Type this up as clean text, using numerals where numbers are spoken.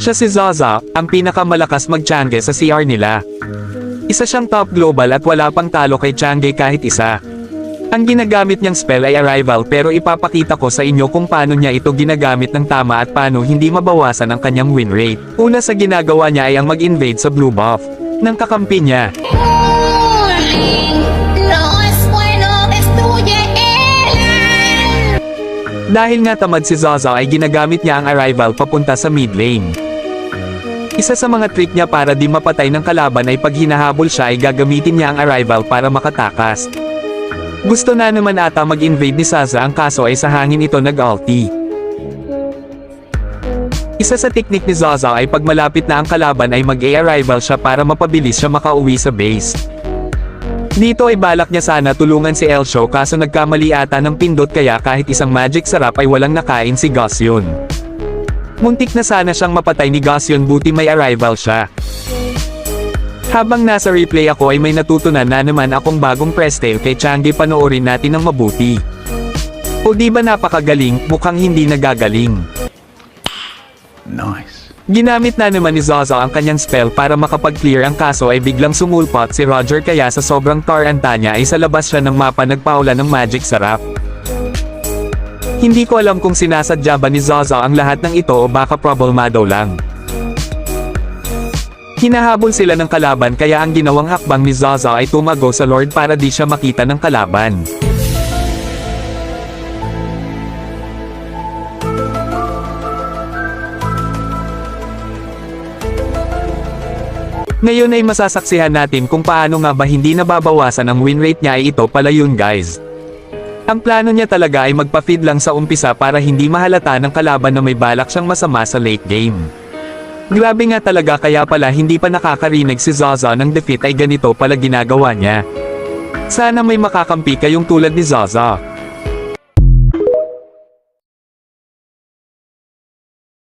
Siya si Zaza, ang pinakamalakas mag-Chang'e sa CR nila. Isa siyang top global at wala pang talo kay Chang'e kahit isa. Ang ginagamit niyang spell ay Arrival pero ipapakita ko sa inyo kung paano niya ito ginagamit ng tama at paano hindi mabawasan ang kanyang win rate. Una sa ginagawa niya ay ang mag-invade sa blue buff ng kakampi niya. Dahil nga tamad si Zaza ay ginagamit niya ang Arrival papunta sa mid lane. Isa sa mga trick niya para di mapatay ng kalaban ay pag hinahabol siya ay gagamitin niya ang Arrival para makatakas. Gusto na naman ata mag-invade ni Zaza ang kaso ay sa hangin ito nag-ulti. Isa sa teknik ni Zaza ay pag malapit na ang kalaban ay mag-a-arrival siya para mapabilis siya makauwi sa base. Dito ay balak niya sana tulungan si Elsho kaso nagkamali ata ng pindot kaya kahit isang magic sarap ay walang nakain si Gosyon. Muntik na sana siyang mapatay ni Gosyon buti may arrival siya. Habang nasa replay ako ay may natutunan na naman akong bagong press-tail kay Chang'e, panoorin natin ng mabuti. O di ba napakagaling, mukhang hindi nagagaling. Nice. Ginamit na naman ni Zaza ang kanyang spell para makapag-clear ang kaso ay biglang sumulpot si Roger kaya sa sobrang taranta niya ay sa labas siya ng mapa nagpaula ng magic sarap. Hindi ko alam kung sinasadya ba ni Zaza ang lahat ng ito o baka problemado lang. Hinahabol sila ng kalaban kaya ang ginawang hakbang ni Zaza ay tumago sa Lord para di siya makita ng kalaban. Ngayon ay masasaksihan natin kung paano nga ba hindi nababawasan ang win rate niya ay ito pala yun guys. Ang plano niya talaga ay magpa-feed lang sa umpisa para hindi mahalata ng kalaban na may balak siyang masama sa late game. Grabe nga talaga kaya pala hindi pa nakakarinig si Zaza ng defeat ay ganito pala ginagawa niya. Sana may makakampi kayong tulad ni Zaza.